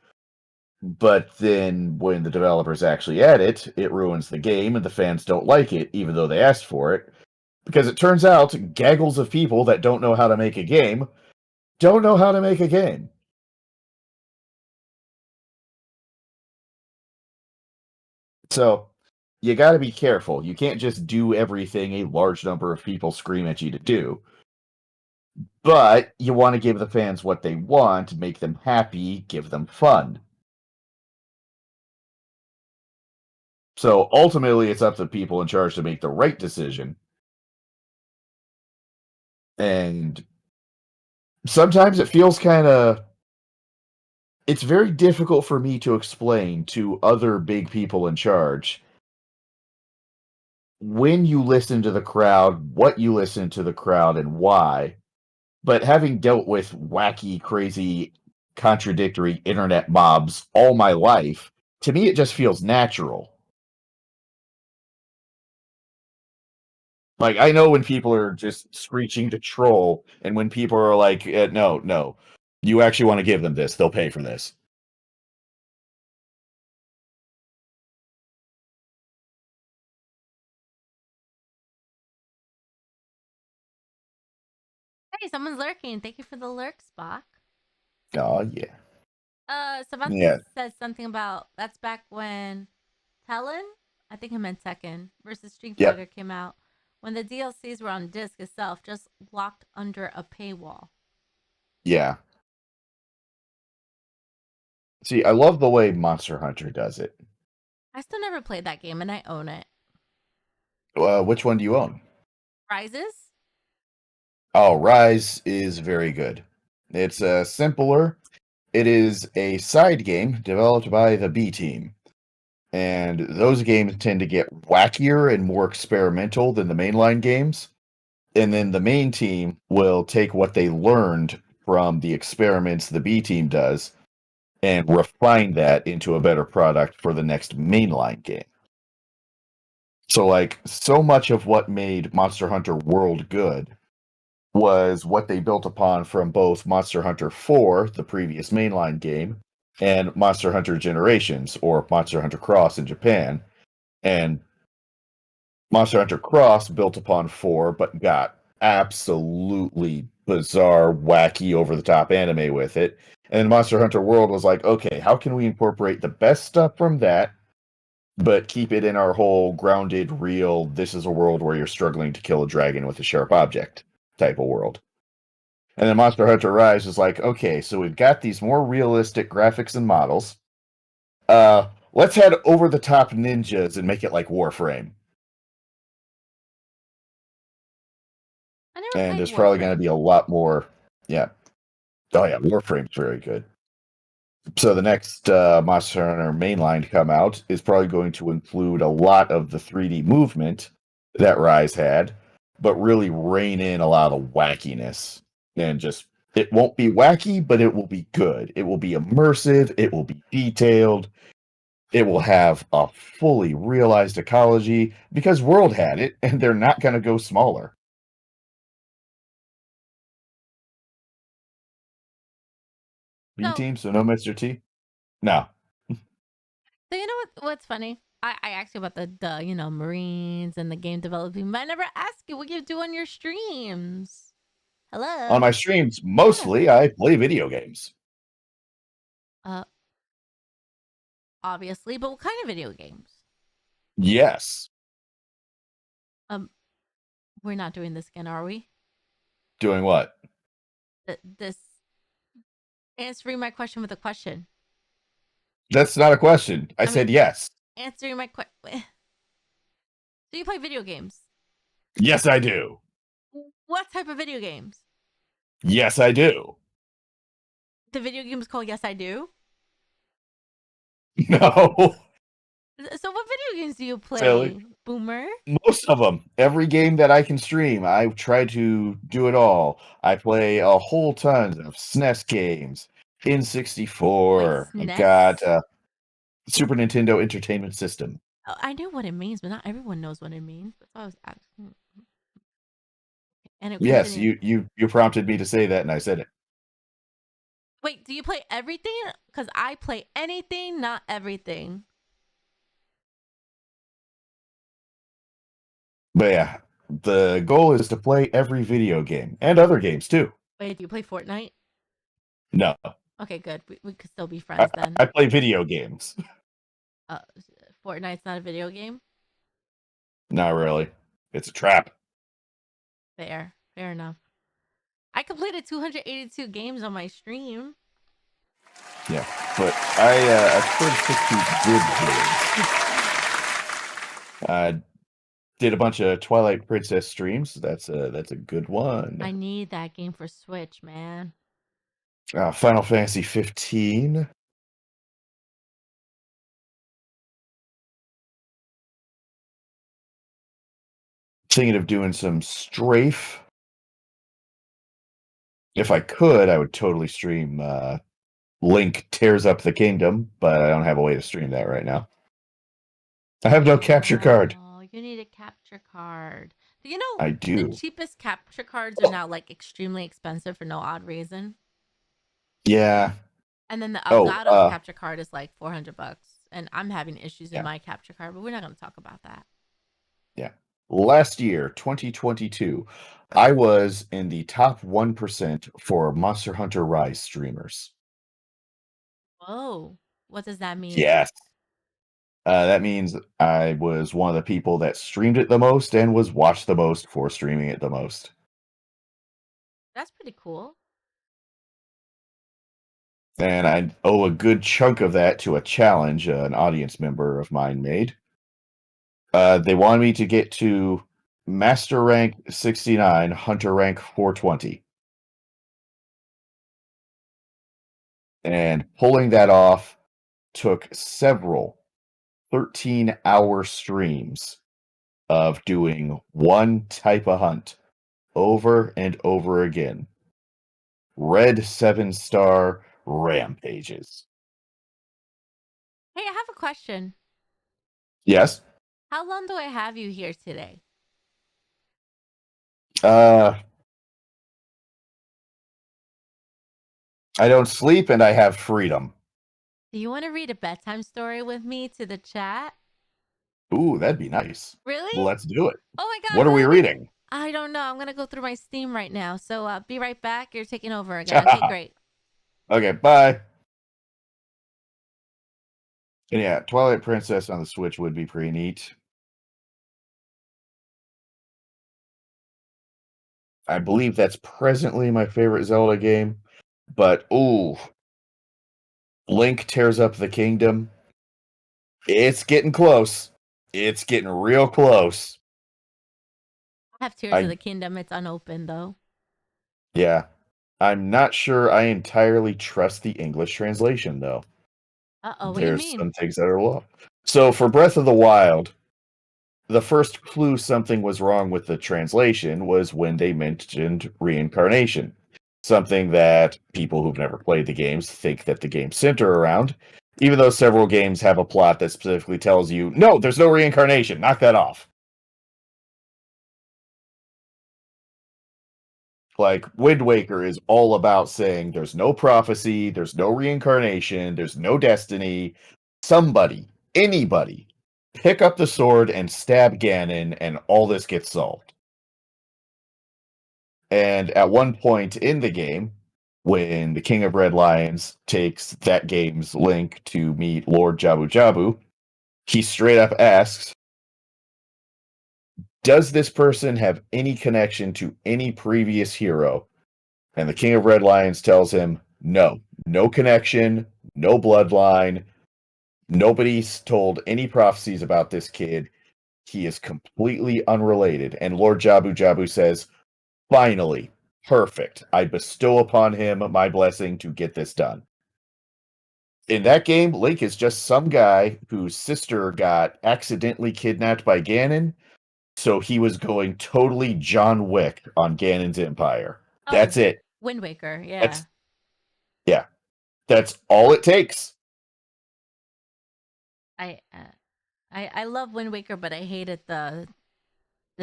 but then when the developers actually add it, it ruins the game and the fans don't like it even though they asked for it, because it turns out gaggles of people that don't know how to make a game don't know how to make a game. So you got to be careful. You can't just do everything a large number of people scream at you to do. But you want to give the fans what they want, make them happy, give them fun. So ultimately, it's up to people in charge to make the right decision. And sometimes it feels it's very difficult for me to explain to other big people in charge when you listen to the crowd, what you listen to the crowd, and why. But having dealt with wacky, crazy, contradictory internet mobs all my life, to me, it just feels natural. Like, I know when people are just screeching to troll, and when people are like, no, no, you actually want to give them this, they'll pay for this. Hey, someone's lurking. Thank you for the lurk, Spock. Oh, yeah. Samantha Yeah. says something about that's back when Talon, I think he meant Tekken, versus Street Yep. Fighter came out. When the DLCs were on disc itself, just locked under a paywall. Yeah. See, I love the way Monster Hunter does it. I still never played that game and I own it. Which one do you own? Rises? Oh, Rise is very good. It's simpler. It is a side game developed by the B team. And those games tend to get wackier and more experimental than the mainline games. And then the main team will take what they learned from the experiments the B team does and refine that into a better product for the next mainline game. So, like, so much of what made Monster Hunter World good was what they built upon from both Monster Hunter 4, the previous mainline game, and Monster Hunter Generations, or Monster Hunter Cross in Japan. And Monster Hunter Cross built upon 4, but got absolutely bizarre, wacky, over the top anime with it. And Monster Hunter World was like, okay, how can we incorporate the best stuff from that, but keep it in our whole grounded, real, this is a world where you're struggling to kill a dragon with a sharp object type of world. And then Monster Hunter Rise is like, okay, so we've got these more realistic graphics and models. Let's head over the top ninjas and make it like Warframe. I never And played there's probably going to Warframe. be a lot more. Yeah. Oh, yeah. Warframe's very good. So the next Monster Hunter mainline to come out is probably going to include a lot of the 3D movement that Rise had, but really rein in a lot of wackiness. And just, it won't be wacky, but it will be good. It will be immersive. It will be detailed. It will have a fully realized ecology because World had it, and they're not going to go smaller. B So, team, so no Mr. T? No. so you know what's funny? I asked you about the Marines and the game developing, but I never asked you what you do on your streams. On Hello. my streams, Yeah. mostly I play video games. Uh, obviously, but what kind of video games? Yes. Um, we're not doing this again, are we? Doing what? This answering my question with a question. That's not a question. I I mean, said yes. answering my question. So you play video games? Yes, I do. What type of video games? Yes, I do. The video game is called Yes I Do. No. So what video games do you Silly. play, Boomer? Most of them. Every game that I can stream, I try to do it all. I play a whole ton of SNES games, Wait, N64. I got SNES? Super Nintendo Entertainment System. Oh, I know what it means, but not everyone knows what it means. That's why I was asking. And it Yes, continue. you prompted me to say that, and I said it. Wait, do you play everything? Because I play anything, not everything. But yeah, the goal is to play every video game and other games too. Wait, do you play Fortnite? No, Okay, good. We could still be I, friends then. I play video games. Uh, Fortnite's not a video game. Not really. It's a trap. Fair enough. I completed 282 games on my stream. Yeah, but I prefer to stick to good games. I did a bunch of Twilight Princess streams. That's a good I one. need that game for Switch, man. Final Fantasy 15. Thinking of doing some Strafe. If I could, I would totally stream Link Tears Up the Kingdom, but I don't have a way to stream that right now. I have no capture card. Oh, you need a capture card. Do you know I the do. cheapest capture cards are now like extremely expensive for no odd reason? Yeah. And then the Oh, Elgato capture card is like $400. And I'm having issues in yeah, my capture card, but we're not going to talk about that. yeah. Last year, 2022, I was in the top 1% for Monster Hunter Rise streamers. Whoa. What does that mean? Yes. That means I was one of the people that streamed it the most and was watched the most for streaming it the most. That's pretty cool. And I owe a good chunk of that to a challenge an audience member of mine made. They wanted me to get to Master Rank 69, Hunter Rank 420. And pulling that off took several 13-hour streams of doing one type of hunt over and over again. Red 7-star rampages. Hey, I have a question. Yes. How long do I have you here today? Uh, I don't sleep and I have freedom. Do you want to read a bedtime story with me to the chat? Ooh, that'd be nice. Really? Let's do it. Oh my god, What are we really? reading? I don't know. I'm gonna go through my Steam right now. So be right back. You're taking over again. Okay, great. Okay, bye. And yeah, Twilight Princess on the Switch would be pretty neat. I believe that's presently my favorite Zelda game. But ooh, Link tears up the kingdom. It's getting close. It's getting real close. I have Tears of I the Kingdom. It's unopened though. Yeah. I'm not sure I entirely trust the English translation though. Uh-oh, what do you There's mean? some things that are low. So for Breath of the Wild, the first clue something was wrong with the translation was when they mentioned reincarnation. Something that people who've never played the games think that the games center around, even though several games have a plot that specifically tells you, no, there's no reincarnation, knock that off. Like, Wind Waker is all about saying there's no prophecy, there's no reincarnation, there's no destiny. Somebody, anybody, pick up the sword and stab Ganon, and all this gets solved. And at one point in the game, when the King of Red Lions takes that game's Link to meet Lord Jabu Jabu, he straight up asks, does this person have any connection to any previous hero? And the King of Red Lions tells him, no, no connection, no bloodline. Nobody's told any prophecies about this kid. He is completely unrelated. And Lord Jabu Jabu says, finally, perfect. I bestow upon him my blessing to get this done. In that game, Link is just some guy whose sister got accidentally kidnapped by Ganon, so he was going totally John Wick on Ganon's empire. Oh, That's it. Wind Waker. Yeah. That's yeah. That's all it takes. I love Wind Waker, but I hated the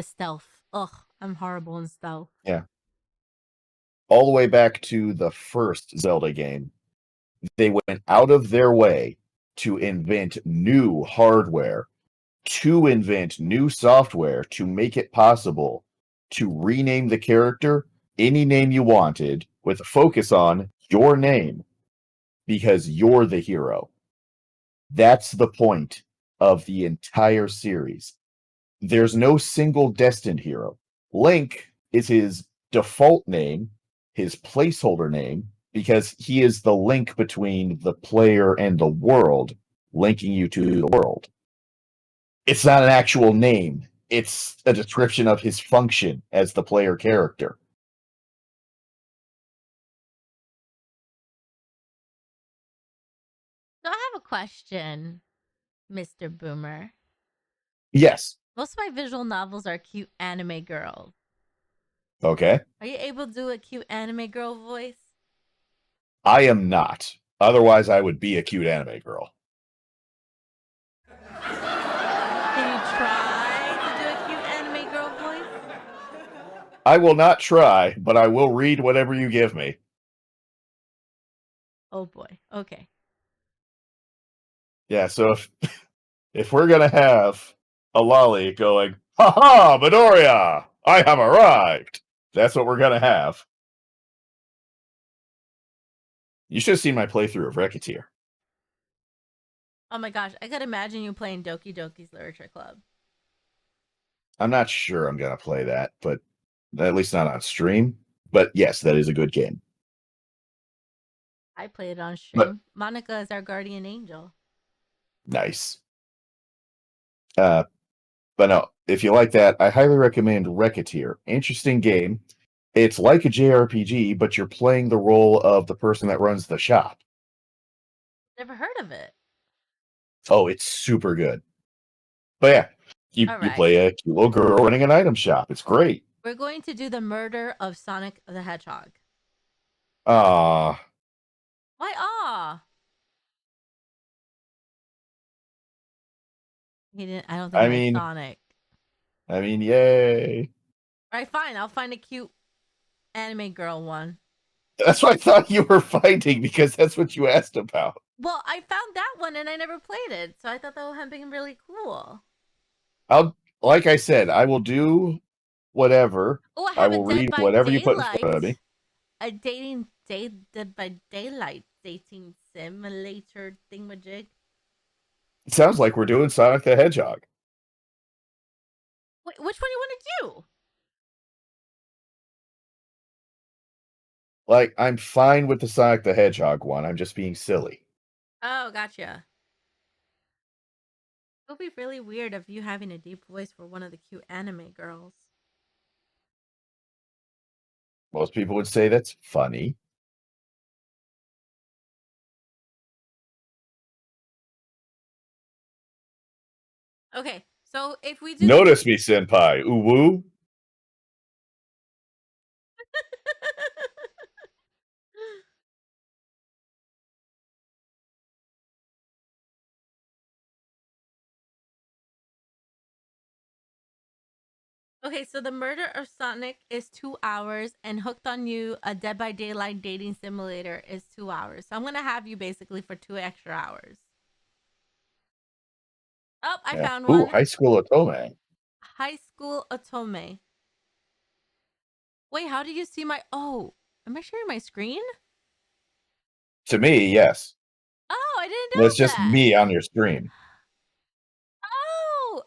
stealth. Ugh, I'm horrible in stealth. Yeah. All the way back to the first Zelda game, they went out of their way to invent new hardware, to invent new software to make it possible to rename the character any name you wanted with a focus on your name because you're the hero. That's the point of the entire series. There's no single destined hero. Link is his default name, his placeholder name, because he is the link between the player and the world, linking you to the world. It's not an actual name. It's a description of his function as the player character. So I have a question, Mr. Boomer. Yes. Most of my visual novels are cute anime girls. Okay. Are you able to do a cute anime girl voice? I am not. Otherwise, I would be a cute anime girl. Can you try to do a cute anime girl voice? I will not try, but I will read whatever you give me. Oh boy. Okay. Yeah, so if we're gonna have a lolly going, ha ha, Midoriya, I have arrived. That's what we're gonna have. You should have seen my playthrough of Racketeer. Oh my gosh, I could imagine you playing Doki Doki's Literature Club. I'm not sure I'm gonna play that, but at least not on stream. But yes, that is a good game. I played it on But stream. Monica is our guardian angel. nice. But no, if you like that, I highly recommend Racketeer. Interesting game. It's like a JRPG, but you're playing the role of the person that runs the shop. Never heard of it. Oh, it's super good. But yeah, All you right. play a cute little girl running an item shop. It's great. We're going to do the murder of Sonic the Hedgehog. Ah, Why ah? He didn't I don't think I he likes mean, Sonic. yay. All right, fine. I'll find a cute anime girl one. That's what I thought you were finding because that's what you asked about. Well, I found that one and I never played it, so I thought that would have been really cool. like I said, I will do whatever. Oh, I I have a will Dead read by whatever you put in front of me. Daylight. A Dead by Daylight dating simulator thingamajig. It sounds like we're doing Sonic the Hedgehog. Wait, which one do you want to do? Like, I'm fine with the Sonic the Hedgehog one. I'm just being silly. Oh, gotcha. It would be really weird of you having a deep voice for one of the cute anime girls. Most people would say that's funny. Okay, so if we do Notice me, senpai. Ooh woo. Okay, so the murder of Sonic is 2 hours, and Hooked on You, a Dead by Daylight dating simulator, is 2 hours. So I'm gonna have you basically for 2 extra hours. Oh, I Yeah. found Ooh, one. High School Otome. High School Otome. Wait, how do you see my? Oh, am I sharing my screen? To me, yes. Oh, I didn't That's know just that. me on your stream. Oh.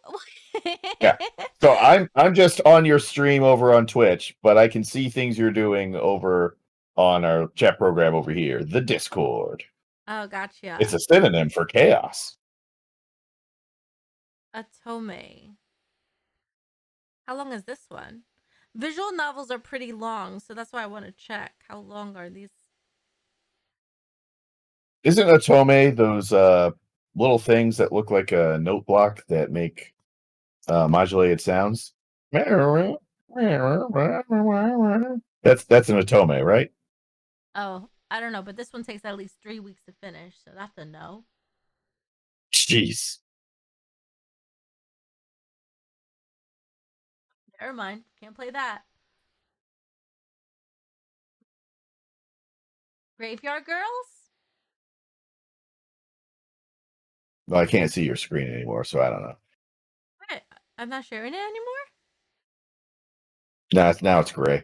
Yeah. So I'm just on your stream over on Twitch, but I can see things you're doing over on our chat program over here, the Discord. Oh, It's gotcha. a synonym for chaos. Otome. How long is this one? Visual novels are pretty long, so that's why I want to check. How long are these? Isn't Otome those little things that look like a note block that make modulated sounds? That's an Otome, right? Oh, I don't know, but this one takes at least 3 weeks to finish, so that's a no. Jeez. Never mind. Can't play that. Graveyard Girls? Well, I can't see your screen anymore, so I don't know. What? I'm not sharing it anymore? Now it's gray.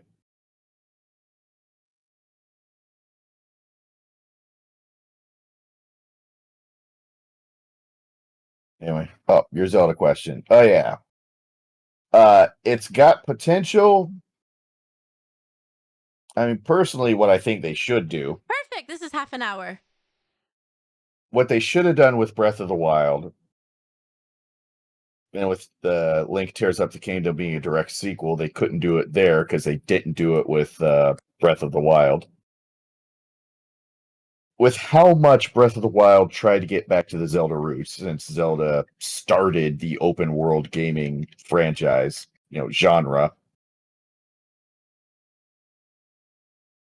Anyway, oh, your Zelda question. Oh yeah. It's got potential. I mean, personally, what I think they should do, Perfect. This is half an hour. what they should have done with Breath of the Wild, and with the Link Tears Up the Kingdom being a direct sequel, they couldn't do it there because they didn't do it with Breath of the Wild. With how much Breath of the Wild tried to get back to the Zelda roots, since Zelda started the open world gaming franchise, genre,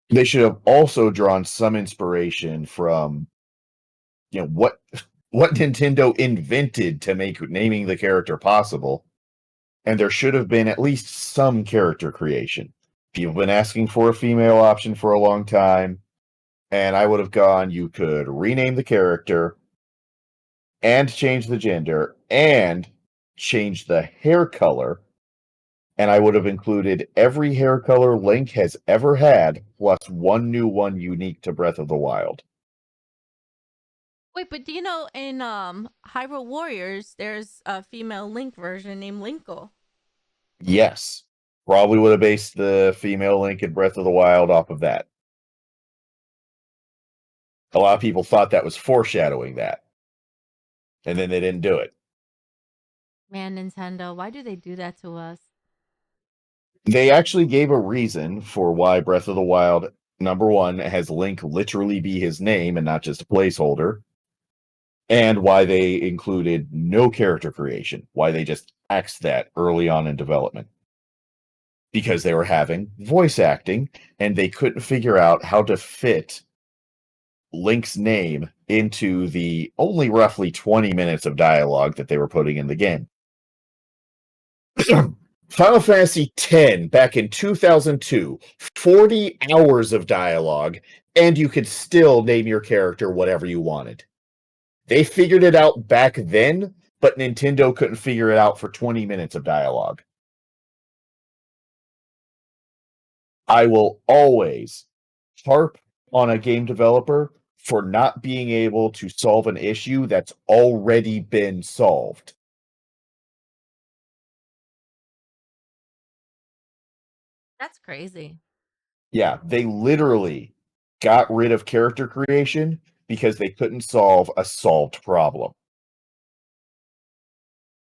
they should have also drawn some inspiration from what Nintendo invented to make naming the character possible, and there should have been at least some character creation. People have been asking for a female option for a long time, and I would have gone, you could rename the character and change the gender and change the hair color, and I would have included every hair color Link has ever had, plus one new one unique to Breath of the Wild. Wait, but do you know in Hyrule Warriors there's a female Link version named Linkle? Yes. Probably would have based the female Link in Breath of the Wild off of that. A lot of people thought that was foreshadowing that, and then they didn't do it. Man, Nintendo, why do they do that to us? They actually gave a reason for why Breath of the Wild, number one, has Link literally be his name and not just a placeholder, and why they included no character creation, why they just axed that early on in development. Because they were having voice acting, and they couldn't figure out how to fit Link's name into the only roughly 20 minutes of dialogue that they were putting in the game. Final Fantasy X back in 2002, 40 hours of dialogue, and you could still name your character whatever you wanted. They figured it out back then, but Nintendo couldn't figure it out for 20 minutes of dialogue. I will always harp on a game developer for not being able to solve an issue that's already been solved. That's crazy. Yeah, they literally got rid of character creation because they couldn't solve a solved problem.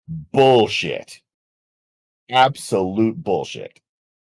Bullshit. Absolute bullshit.